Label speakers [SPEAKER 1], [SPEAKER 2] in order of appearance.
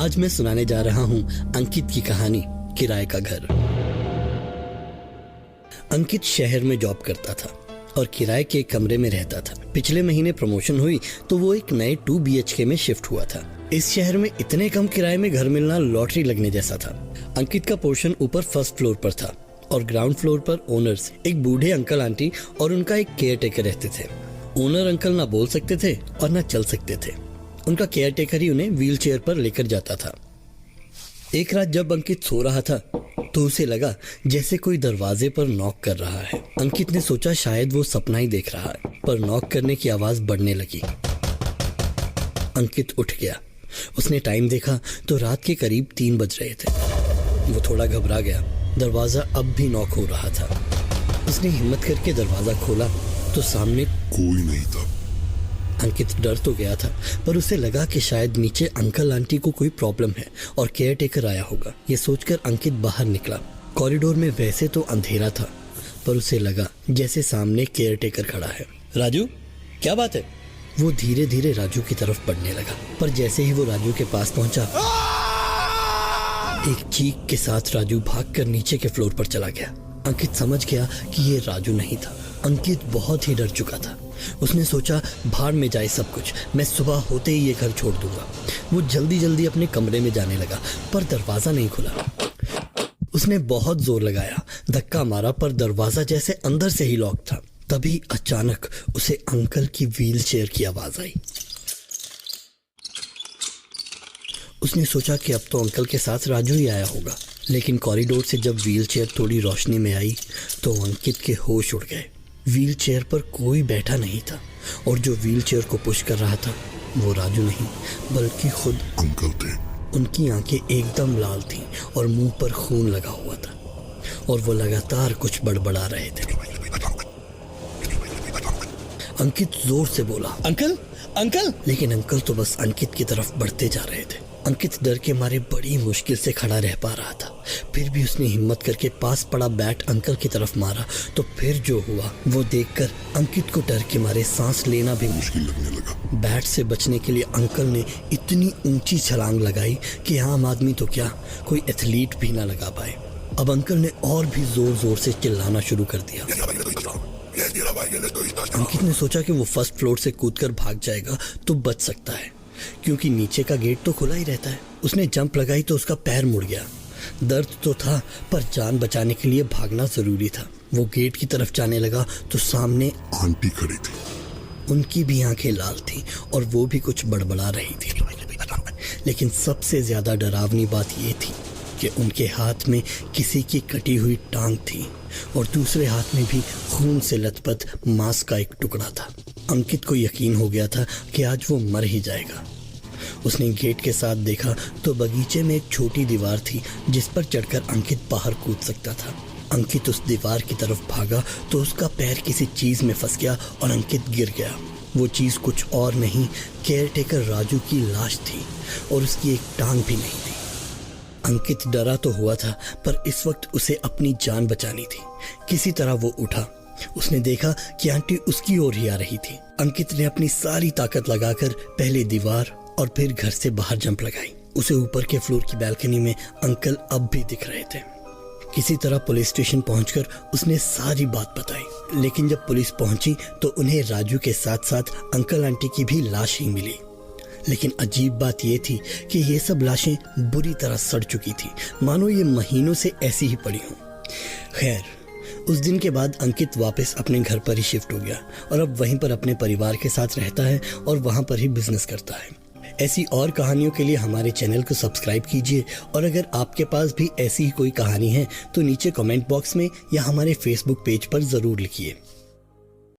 [SPEAKER 1] आज मैं सुनाने जा रहा हूँ अंकित की कहानी किराए का घर। अंकित शहर में जॉब करता था और किराए के एक कमरे में रहता था। पिछले महीने प्रमोशन हुई तो वो एक नए 2 BHK में शिफ्ट हुआ था। इस शहर में इतने कम किराए में घर मिलना लॉटरी लगने जैसा था। अंकित का पोर्शन ऊपर फर्स्ट फ्लोर पर था और ग्राउंड फ्लोर पर ओनर्स, एक बूढ़े अंकल आंटी और उनका एक केयर टेकर रहते थे। ओनर अंकल ना बोल सकते थे और ना चल सकते थे। उनका केयर टेकर ही उन्हें व्हील चेयर पर लेकर जाता था। एक रात जब अंकित सो रहा था तो उसे लगा जैसे कोई दरवाजे पर नॉक कर रहा है। अंकित ने सोचा शायद वो सपना ही देख रहा है, पर नॉक करने की आवाज बढ़ने लगी। अंकित उठ गया। उसने टाइम देखा तो रात के करीब 3 बज रहे थे। वो थोड़ा घबरा गया। दरवाजा अब भी नॉक हो रहा था। उसने हिम्मत करके दरवाजा खोला तो सामने
[SPEAKER 2] कोई नहीं था।
[SPEAKER 1] अंकित डर तो गया था, पर उसे लगा कि शायद नीचे अंकल आंटी को कोई प्रॉब्लम है और केयर टेकर आया होगा। ये सोचकर अंकित बाहर निकला। कॉरिडोर में वैसे तो अंधेरा था, पर उसे लगा जैसे सामने केयर टेकर खड़ा है। राजू, क्या बात है? वो धीरे धीरे राजू की तरफ बढ़ने लगा, पर जैसे ही वो राजू के पास पहुंचा, एक चीख के साथ राजू भागकर नीचे के फ्लोर पर चला गया। अंकित समझ गया कि ये राजू नहीं था। अंकित बहुत ही डर चुका था। उसने सोचा भाड़ में जाए सब कुछ, मैं सुबह होते ही ये घर छोड़ दूंगा। वो जल्दी जल्दी अपने कमरे में जाने लगा, पर दरवाजा नहीं खुला। उसने बहुत जोर लगाया, धक्का मारा, पर दरवाजा जैसे अंदर से ही लॉक था। तभी अचानक उसे अंकल की व्हील चेयर की आवाज आई। उसने सोचा कि अब तो अंकल के साथ राजू ही आया होगा, लेकिन कॉरिडोर से जब व्हील चेयर थोड़ी रोशनी में आई तो अंकित के होश उड़ गए। व्हील चेयर पर कोई बैठा नहीं था और जो व्हील चेयर को पुश कर रहा था वो राजू नहीं बल्कि खुद
[SPEAKER 2] अंकल थे।
[SPEAKER 1] उनकी आंखें एकदम लाल थीं और मुंह पर खून लगा हुआ था और वो लगातार कुछ बड़बड़ा रहे थे। अंकित जोर से बोला, अंकल अंकल, लेकिन अंकल तो बस अंकित की तरफ बढ़ते जा रहे थे। अंकित डर के मारे बड़ी मुश्किल से खड़ा रह पा रहा था। फिर भी उसने हिम्मत करके पास पड़ा बैट अंकल की तरफ मारा तो फिर जो हुआ वो देखकर अंकित को डर के मारे सांस लेना भी
[SPEAKER 2] मुश्किल लगने लगा।
[SPEAKER 1] बैट से बचने के लिए अंकल ने इतनी ऊंची छलांग लगाई कि आम आदमी तो क्या, कोई एथलीट भी ना लगा पाए। अब अंकल ने और भी जोर जोर से चिल्लाना शुरू कर दिया। अंकित ने सोचा कि वो फर्स्ट फ्लोर से कूदकर भाग जाएगा तो बच सकता है, क्योंकि नीचे का गेट तो खुला ही रहता है। उसने जंप लगाई तो उसका पैर मुड़ गया। दर्द तो था, पर जान बचाने के लिए भागना जरूरी था। वो गेट की तरफ जाने लगा तो सामने
[SPEAKER 2] आंटी खड़ी थी।
[SPEAKER 1] उनकी भी आंखें लाल थीं और वो भी कुछ बड़बड़ा रही थी। लेकिन सबसे ज्यादा डरावनी बात ये थी कि उनके हाथ में किसी की कटी हुई टांग थी और दूसरे हाथ में भी खून से लथपथ मांस का एक टुकड़ा था। अंकित को यकीन हो गया था कि आज वो मर ही जाएगा। उसने गेट के साथ देखा तो बगीचे में एक छोटी दीवार थी जिस पर चढ़कर अंकित बाहर कूद सकता था। अंकित उस दीवार की तरफ भागा तो उसका पैर किसी चीज में फंस गया और अंकित गिर गया। वो चीज कुछ और नहीं, केयर टेकर राजू की लाश थी और उसकी एक टांग भी नहीं थी। अंकित डरा तो हुआ था, पर इस वक्त उसे अपनी जान बचानी थी। किसी तरह वो उठा। उसने देखा कि आंटी उसकी ओर ही आ रही थी। अंकित ने अपनी सारी ताकत लगाकर पहले दीवार और फिर घर से बाहर जंप लगाई। उसे ऊपर के फ्लोर की बालकनी में अंकल अब भी दिख रहे थे। किसी तरह पुलिस स्टेशन पहुंचकर उसने सारी बात बताई, लेकिन जब पुलिस पहुंची तो उन्हें राजू के साथ साथ अंकल आंटी की भी लाश ही मिली। लेकिन अजीब बात यह थी कि ये सब लाशें बुरी तरह सड़ चुकी थी, मानो ये महीनों से ऐसी ही पड़ी हों। खैर, उस दिन के बाद अंकित वापस अपने घर पर ही शिफ्ट हो गया और अब वहीं पर अपने परिवार के साथ रहता है और वहां पर ही बिजनेस करता है। ऐसी और कहानियों के लिए हमारे चैनल को सब्सक्राइब कीजिए और अगर आपके पास भी ऐसी ही कोई कहानी है तो नीचे कमेंट बॉक्स में या हमारे फेसबुक पेज पर जरूर लिखिए।